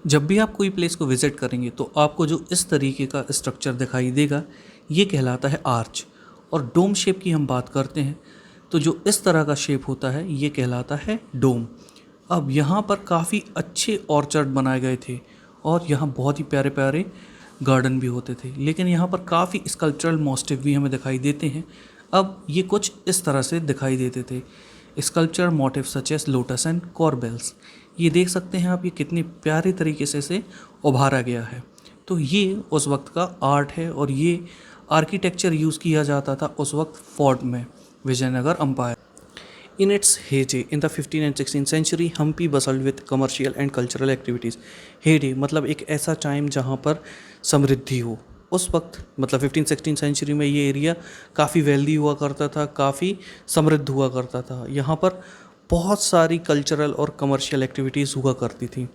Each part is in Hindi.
जब भी आप कोई प्लेस को विज़िट करेंगे तो आपको जो इस तरीके का स्ट्रक्चर दिखाई देगा ये कहलाता है आर्च। और डोम शेप की हम बात करते हैं तो जो इस तरह का शेप होता है ये कहलाता है डोम। अब यहाँ पर काफ़ी अच्छे ऑर्चर्ड बनाए गए थे और यहाँ बहुत ही प्यारे प्यारे गार्डन भी होते थे, लेकिन यहाँ पर काफ़ी स्कल्पचरल मोटिव भी हमें दिखाई देते हैं। अब ये कुछ इस तरह से दिखाई देते थे, sculpture motive such as lotus and corbels. ये देख सकते हैं आप, ये कितने प्यारे तरीके से उभारा गया है। तो ये उस वक्त का आर्ट है और ये आर्किटेक्चर यूज़ किया जाता था उस वक्त फोर्ट में, Vijayanagara empire. In its heyday in the 15th and 16th century, Hampi bustled with commercial and cultural activities. Heyday मतलब एक ऐसा टाइम जहाँ पर समृद्धि हो। उस वक्त मतलब 15-16 सेंचुरी में ये एरिया काफ़ी वेल्दी हुआ करता था, काफ़ी समृद्ध हुआ करता था। यहाँ पर बहुत सारी कल्चरल और कमर्शियल एक्टिविटीज़ हुआ करती थी।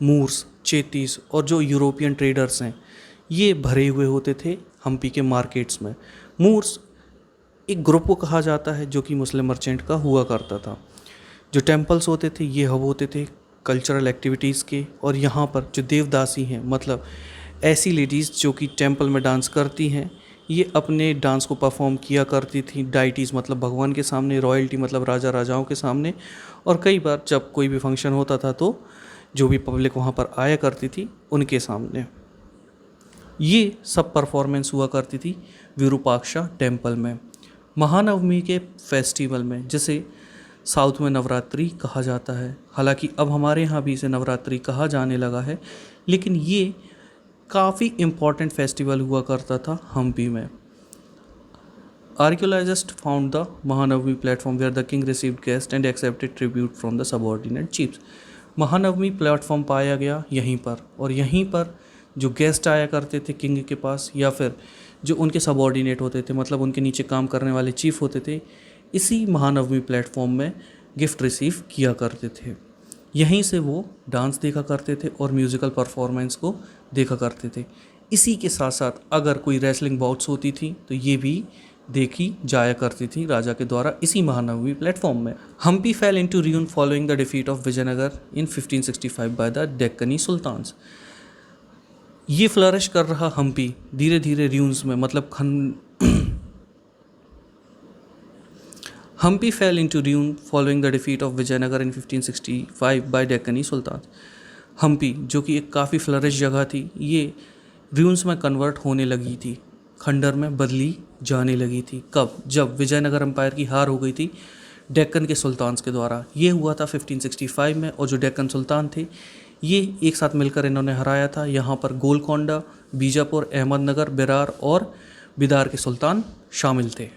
मूर्स, चेतीस और जो यूरोपियन ट्रेडर्स हैं ये भरे हुए होते थे हम्पी के मार्केट्स में। मूर्स एक ग्रुप को कहा जाता है जो कि मुस्लिम मर्चेंट का हुआ करता था। जो टेम्पल्स होते थे ये हब होते थे कल्चरल एक्टिविटीज़ के। और यहाँ पर जो देवदासी हैं मतलब ऐसी लेडीज़ जो कि टेम्पल में डांस करती हैं, ये अपने डांस को परफॉर्म किया करती थी डाइटीज़ मतलब भगवान के सामने, रॉयल्टी मतलब राजा राजाओं के सामने। और कई बार जब कोई भी फंक्शन होता था तो जो भी पब्लिक वहाँ पर आया करती थी उनके सामने ये सब परफॉर्मेंस हुआ करती थी विरूपाक्षा टेम्पल में। महानवमी के फेस्टिवल में जिसे साउथ में नवरात्रि कहा जाता है, हालांकि अब हमारे यहाँ भी इसे नवरात्रि कहा जाने लगा है, लेकिन ये काफ़ी इम्पॉर्टेंट फेस्टिवल हुआ करता था हम्पी में। Archaeologist found the Mahanavami platform where the king received guest and accepted tribute from the subordinate chiefs. Mahanavami platform पाया गया यहीं पर, और यहीं पर जो गेस्ट आया करते थे किंग के पास या फिर जो उनके सबऑर्डिनेट होते थे मतलब उनके नीचे काम करने वाले चीफ होते थे, इसी महानवमी प्लेटफॉर्म में गिफ्ट रिसीव किया करते थे। यहीं से वो डांस देखा करते थे और म्यूज़िकल परफॉर्मेंस को देखा करते थे। इसी के साथ साथ अगर कोई रेसलिंग बाउट्स होती थी तो ये भी देखी जाया करती थी राजा के द्वारा इसी महानवमी प्लेटफॉर्म में। Hampi fell into ruin following the defeat of Vijayanagara in 1565 by the Deccani sultans. ये फ्लरिश कर रहा हम्पी धीरे धीरे र्यून्स में मतलब Hampi fell into ruin following the defeat of Vijayanagara in 1565 by Deccani sultan. Hampi जो कि एक काफ़ी फ्लरिश जगह थी, ये र्यून्स में कन्वर्ट होने लगी थी, खंडर में बदली जाने लगी थी। कब? जब विजयनगर एम्पायर की हार हो गई थी डेक्कन के सुल्तान्स के द्वारा। ये हुआ था 1565 में, और जो डेक्कन सुल्तान थे ये एक साथ मिलकर इन्होंने हराया था। यहाँ पर गोलकोंडा, बीजापुर, अहमदनगर, बेरार और बिदार के सुल्तान शामिल थे।